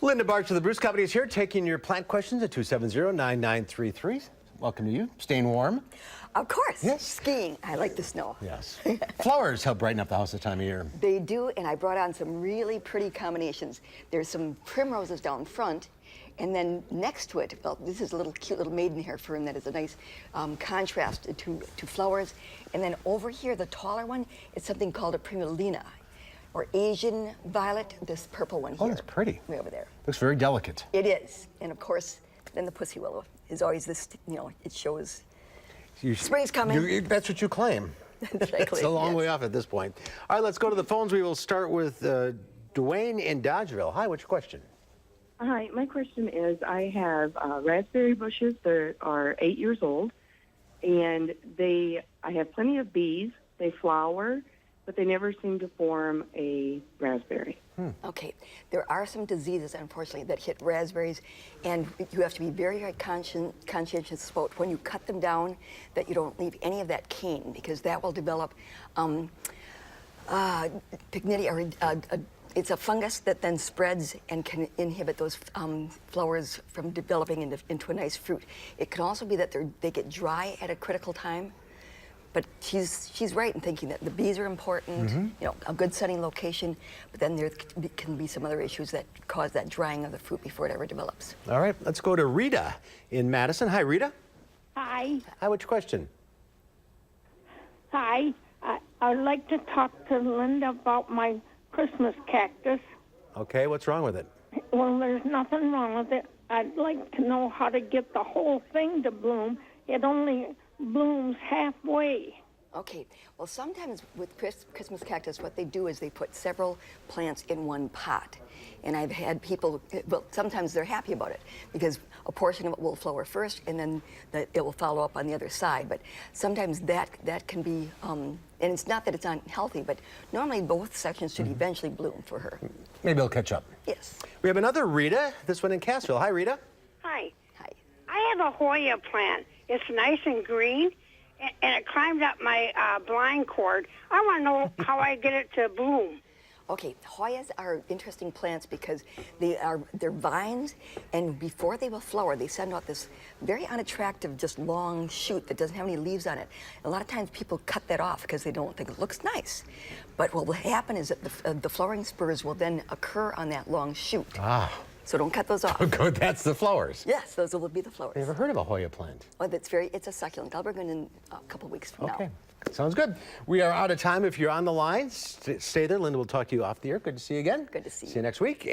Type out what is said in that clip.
Linda Barcz of the Bruce Company is here taking your plant questions at 270-9933. Welcome to you. Staying warm? Of course. Yes. Skiing. I like the snow. Yes. Flowers help brighten up the house this time of year. They do, and I brought on some really pretty combinations. There's some primroses down front, and then next to it, well, this is a little cute little maidenhair fern that is a nice contrast to flowers. And then over here, the taller one, is something called a primulina, or Asian violet, this purple one here. Oh, that's pretty. Way over there. Looks very delicate. It is. And of course, then the pussy willow is always this, it shows spring's coming. That's what you claim. It's a long way off at this point. All right, let's go to the phones. We will start with Dwayne in Dodgeville. Hi, what's your question? Hi, my question is I have raspberry bushes that are 8 years old, and I have plenty of bees. They flower, but they never seem to form a raspberry. Okay, there are some diseases, unfortunately, that hit raspberries, and you have to be very, very conscientious about when you cut them down that you don't leave any of that cane, because that will develop pycnidia, or it's a fungus that then spreads and can inhibit those flowers from developing into a nice fruit. It can also be that they get dry at a critical time. But she's right in thinking that the bees are important, a good sunny location, but then there can be some other issues that cause that drying of the fruit before it ever develops. All right, let's go to Rita in Madison. Hi, Rita. Hi. Hi, what's your question? Hi. I'd like to talk to Linda about my Christmas cactus. Okay, what's wrong with it? Well, there's nothing wrong with it. I'd like to know how to get the whole thing to bloom. It only blooms halfway. Okay, well, sometimes with Christmas cactus, what they do is they put several plants in one pot. And I've had people, well, sometimes they're happy about it because a portion of it will flower first and then it will follow up on the other side. But sometimes that can be, and it's not that it's unhealthy, but normally both sections should eventually bloom for her. Maybe it'll catch up. Yes. We have another Rita, this one in Cassville. Hi, Rita. Hi. Hi. I have a Hoya plant. It's nice and green, and it climbed up my blind cord. I want to know how I get it to bloom. Okay, Hoyas are interesting plants because they're vines, and before they will flower, they send out this very unattractive, just long shoot that doesn't have any leaves on it. A lot of times people cut that off because they don't think it looks nice. But what will happen is that the flowering spurs will then occur on that long shoot. Ah. So don't cut those off. Good, that's the flowers. Yes, those will be the flowers. Never heard of a Hoya plant. Oh, it's a succulent. I'll bring it in a couple weeks from now. Okay, sounds good. We are out of time. If you're on the line, stay there. Linda will talk to you off the air. Good to see you again. Good to see you. See you next week.